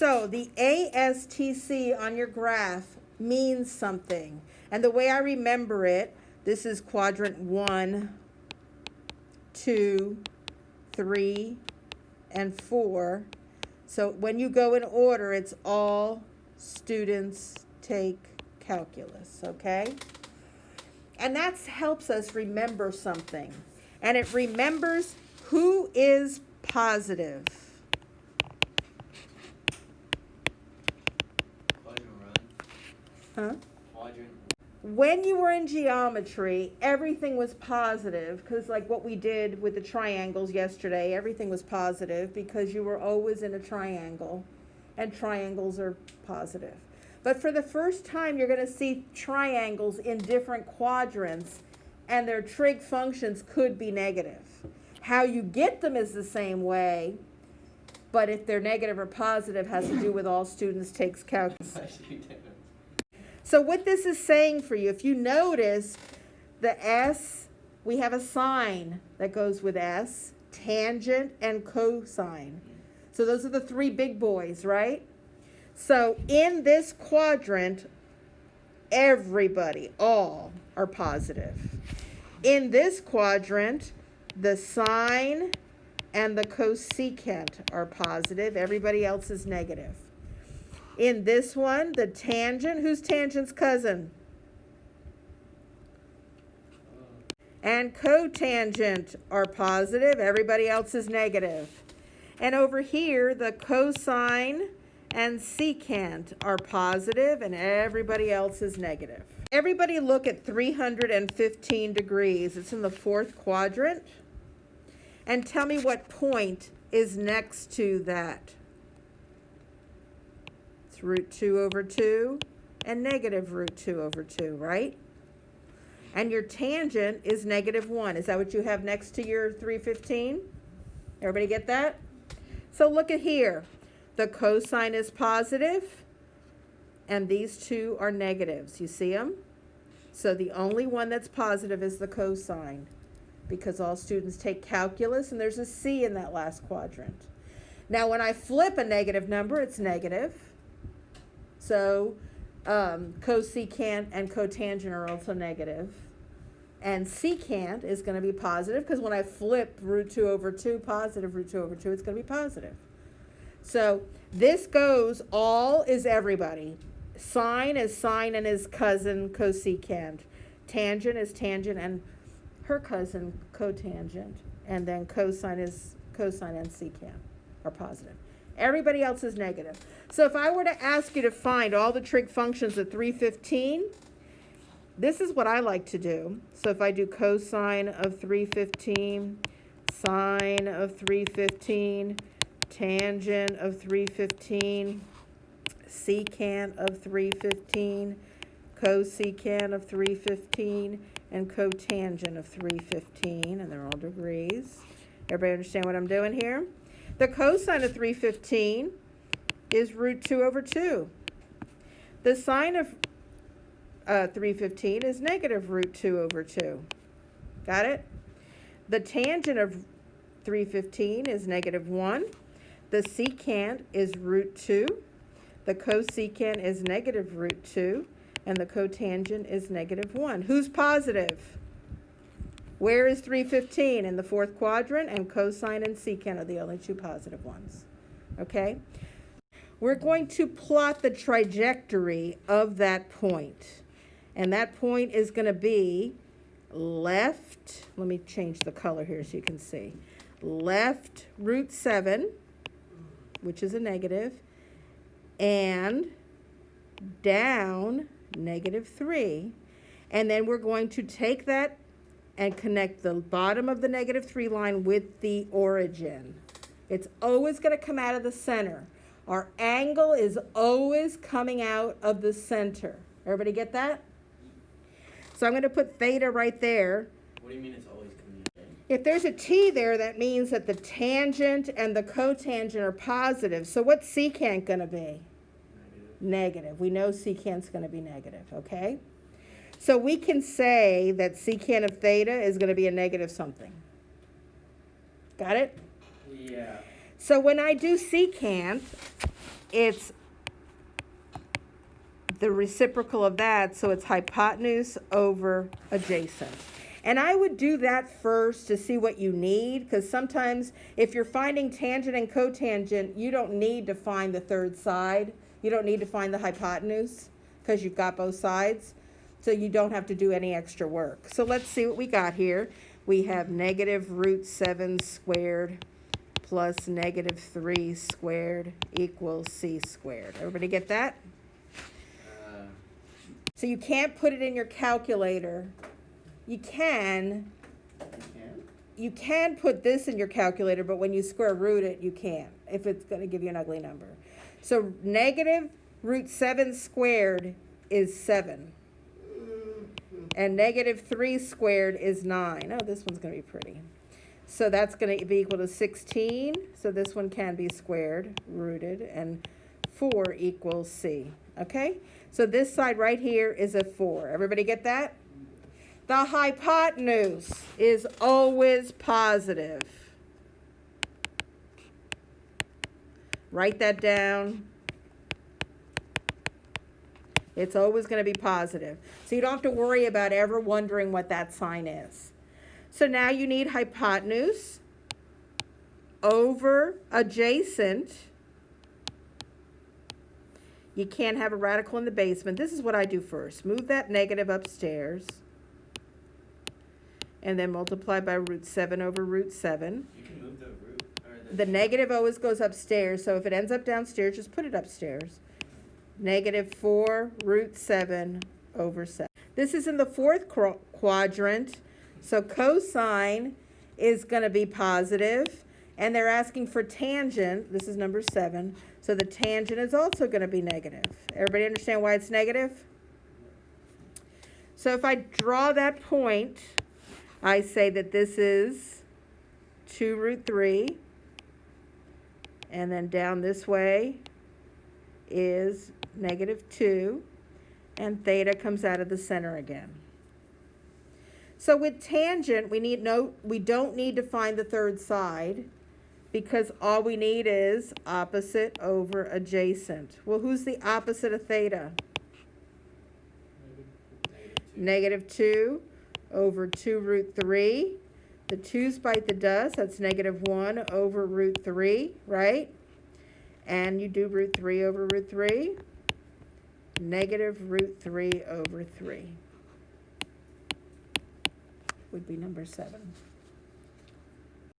So the ASTC on your graph means something. And the way I remember it, this is quadrant 1, 2, 3, and 4. So when you go in order, it's all students take calculus, okay? And that helps us remember something. And it remembers who is positive. Huh? When you were in geometry, everything was positive, because like what we did with the triangles yesterday, everything was positive because you were always in a triangle, and triangles are positive. But for the first time, you're going to see triangles in different quadrants, and their trig functions could be negative. How you get them is the same way, but if they're negative or positive has to do with all students takes calculus. So what this is saying for you, if you notice the S, we have a sign that goes with S, tangent and cosine. So those are the three big boys, right? So in this quadrant, everybody, all are positive. In this quadrant, the sine and the cosecant are positive. Everybody else is negative. In this one, the tangent, who's tangent's cousin? And cotangent are positive. Everybody else is negative. And over here, the cosine and secant are positive, and everybody else is negative. Everybody look at 315 degrees. It's in the fourth quadrant. And tell me what point is next to that. It's root 2 over 2 and negative root 2 over 2, right? And your tangent is negative 1. Is that what you have next to your 315? Everybody get that? So look at here. The cosine is positive, and these two are negatives. You see them? So the only one that's positive is the cosine, because all students take calculus, and there's a C in that last quadrant. Now, when I flip a negative number, it's negative. So cosecant and cotangent are also negative. And secant is going to be positive, because when I flip root 2 over 2, positive root 2 over 2, it's going to be positive. So this goes, all is everybody. Sine is sine and his cousin, cosecant. Tangent is tangent and her cousin, cotangent. And then cosine is cosine and secant are positive. Everybody else is negative. So if I were to ask you to find all the trig functions at 315, this is what I like to do. So if I do cosine of 315, sine of 315, tangent of 315, secant of 315, cosecant of 315, and cotangent of 315, and they're all degrees. Everybody understand what I'm doing here? The cosine of 315 is root 2 over 2. The sine of 315 is negative root 2 over 2. Got it? The tangent of 315 is negative 1. The secant is root 2. The cosecant is negative root 2. And the cotangent is negative 1. Who's positive? Where is 315? In the fourth quadrant, and cosine and secant are the only two positive ones. Okay? We're going to plot the trajectory of that point. And that point is going to be left, let me change the color here so you can see. Left root 7, which is a negative, and down negative 3. And then we're going to take that and connect the bottom of the negative 3 line with the origin. It's always going to come out of the center. Our angle is always coming out of the center. Everybody get that? So I'm going to put theta right there. What do you mean it's always coming out? If there's a T there, that means that the tangent and the cotangent are positive. So what's secant going to be? Negative. We know secant's going to be negative, okay? So we can say that secant of theta is going to be a negative something. Got it? Yeah. So when I do secant, it's the reciprocal of that, so it's hypotenuse over adjacent. And I would do that first to see what you need, because sometimes if you're finding tangent and cotangent, you don't need to find the third side. You don't need to find the hypotenuse, because you've got both sides. So you don't have to do any extra work. So let's see what we got here. We have negative root 7 squared plus negative 3 squared equals c squared. Everybody get that? So you can't put it in your calculator. You can put this in your calculator, but when you square root it, you can't, if it's going to give you an ugly number. So negative root 7 squared is 7. And negative 3 squared is 9. Oh, this one's going to be pretty. So that's going to be equal to 16. So this one can be squared, rooted, and 4 equals c. Okay? So this side right here is a 4. Everybody get that? The hypotenuse is always positive. Write that down. It's always going to be positive. So you don't have to worry about ever wondering what that sign is. So now you need hypotenuse over adjacent. You can't have a radical in the basement. This is what I do first. Move that negative upstairs. And then multiply by root 7 over root 7. You can move the root. Or The negative always goes upstairs, so if it ends up downstairs, just put it upstairs. Negative 4 root 7 over 7. This is in the fourth quadrant, so cosine is going to be positive, and they're asking for tangent. This is number 7, so the tangent is also going to be negative. Everybody understand why it's negative? So if I draw that point, I say that this is 2 root 3, and then down this way is negative 2, and theta comes out of the center again. So with tangent, we don't need to find the third side, because all we need is opposite over adjacent. Well, who's the opposite of theta? Negative 2 over 2 root 3. The 2's bite the dust. That's negative 1 over root 3, right? And you do root 3 over root 3. Negative root 3 over 3 would be number 7.